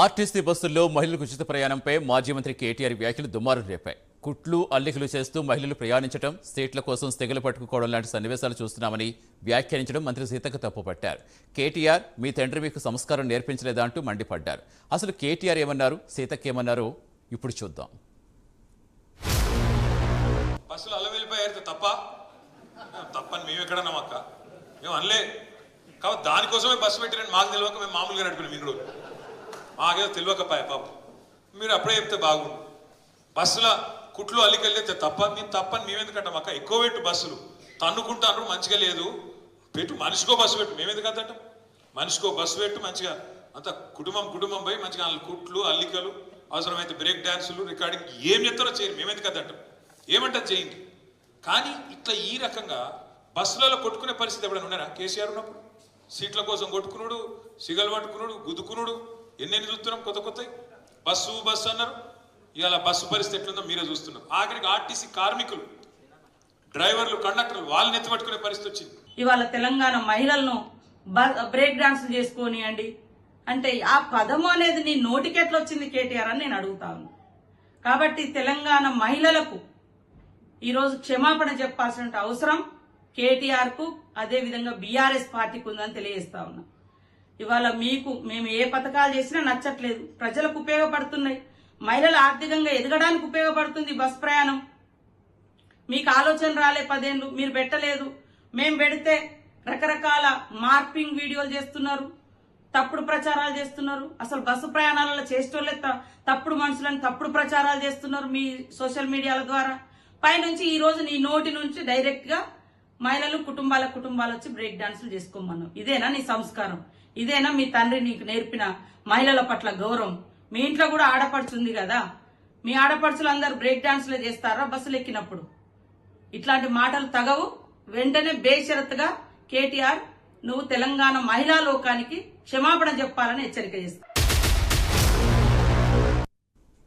RTC బస్సుల్లో మహిళలకు ఉచిత ప్రయాణంపై మాజీ మంత్రి కేటీఆర్ వ్యాఖ్యలు దుమారం రేపాయి. కుట్లు అల్లికలు చేస్తూ మహిళలు ప్రయాణించడం, సీట్ల కోసం సెగలు పట్టుకోవడం లాంటి సన్నివేశాలు చూస్తున్నామని వ్యాఖ్యానించడం మంత్రి సీతక్క తప్పుపట్టారు. కేటీఆర్ మీ తండ్రి మీకు సంస్కారం నేర్పించలేదా అంటూ మండిపడ్డారు. అసలు కేటీఆర్ ఏమన్నారు, సీతక్క ఏమన్నారో ఇప్పుడు చూద్దాం. బస్సులు అల్ల వెళ్ళిపోయారు తప్పని మేము ఎక్కడ నమ్మక్క మేము అనలే కాబట్టి దానికోసమే బస్సు పెట్టిరని మాకు తెలియక మేము మామూలుగా నడిపినాం. ఇన్ని రోజులు మాకేదో తెలియకపోయా పాపం. మీరు అప్పుడే చెప్తే బాగుండు. బస్సుల కుట్లు అల్లికెళ్ళితే మేము తప్పని మేమెందుకంటాం అక్క. ఎక్కువ పెట్టు బస్సులు తన్నుకుంటాను మంచిగా లేదు పెట్టు, మనిషికో బస్సు పెట్టు. మేమెందుకు అంటాం? మనిషికో బస్సు పెట్టు మంచిగా, అంత కుటుంబం పోయి మంచిగా కుట్లు అల్లికలు అవసరమైతే బ్రేక్ డ్యాన్సులు రికార్డింగ్ ఏం చెప్తారో చేయరు. మేమెందుకు అంటాం? ఏమంటారు చేయండి. కానీ ఇట్లా ఈ రకంగా బస్సులలో కొట్టుకునే పరిస్థితి ఎప్పుడైనా ఉన్నారా? కేసీఆర్ ఉన్నప్పుడు సీట్ల కోసం కొట్టుకున్నాడు, సిగలు పట్టుకున్నాడు, గుద్దుకున్నాడు, ఎన్నెన్ని చూస్తున్నాం కొత్త బస్సు అన్నారు. ఇవాళ బస్సు పరిస్థితి ఎట్లుందో మీరే చూస్తున్నారు. ఆఖరికి ఆర్టీసీ కార్మికులు, డ్రైవర్లు, కండక్టర్లు వాళ్ళని ఎత్తిపట్టుకునే పరిస్థితి వచ్చింది. ఇవాళ తెలంగాణ మహిళలను బ్రేక్ డాన్స్ చేసుకోనియండి అంటే ఆ పదము అనేది నీ నోటికి ఎట్లా వచ్చింది కేటీఆర్ అని నేను అడుగుతాను. కాబట్టి తెలంగాణ మహిళలకు ఈరోజు క్షమాపణ చెప్పాల్సిన అవసరం కేటీఆర్ కు, అదే విధంగా బీఆర్ఎస్ పార్టీకి ఉందని తెలియజేస్తా ఉన్నా. ఇవాళ మేము ఏ పథకాలు చేసినా నచ్చట్లేదు, ప్రజలకు ఉపయోగపడుతున్నాయి, మహిళలు ఆర్థికంగా ఎదగడానికి ఉపయోగపడుతుంది బస్ ప్రయాణం. మీకు ఆలోచన రాలే 10 ఏళ్ళు, మీరు పెట్టలేదు. మేము పెడితే రకరకాల మార్పింగ్ వీడియోలు చేస్తున్నారు, తప్పుడు ప్రచారాలు చేస్తున్నారు. అసలు బస్సు ప్రయాణాలలో చేసేటోళ్ళే తప్పుడు మనుషులను తప్పుడు ప్రచారాలు చేస్తున్నారు మీ సోషల్ మీడియాల ద్వారా. పైనుంచి ఈ రోజు నీ నోటి నుంచి డైరెక్ట్ గా మహిళలు కుటుంబాలు వచ్చి బ్రేక్ డాన్సులు చేసుకోమన్నావు. ఇదేనా నీ సంస్కారం? ఇదేనా మీ తండ్రి నీకు నేర్పిన మహిళల పట్ల గౌరవం? మీ ఇంట్లో కూడా ఆడపడుచుంది కదా, మీ ఆడపడుచులు అందరూ బ్రేక్ డాన్సులే చేస్తారా బస్సులు ఎక్కినప్పుడు? ఇట్లాంటి మాటలు తగవు. వెంటనే బేషరతుగా కేటీఆర్ నువ్వు తెలంగాణ మహిళా లోకానికి క్షమాపణ చెప్పాలని హెచ్చరిక చేస్తా.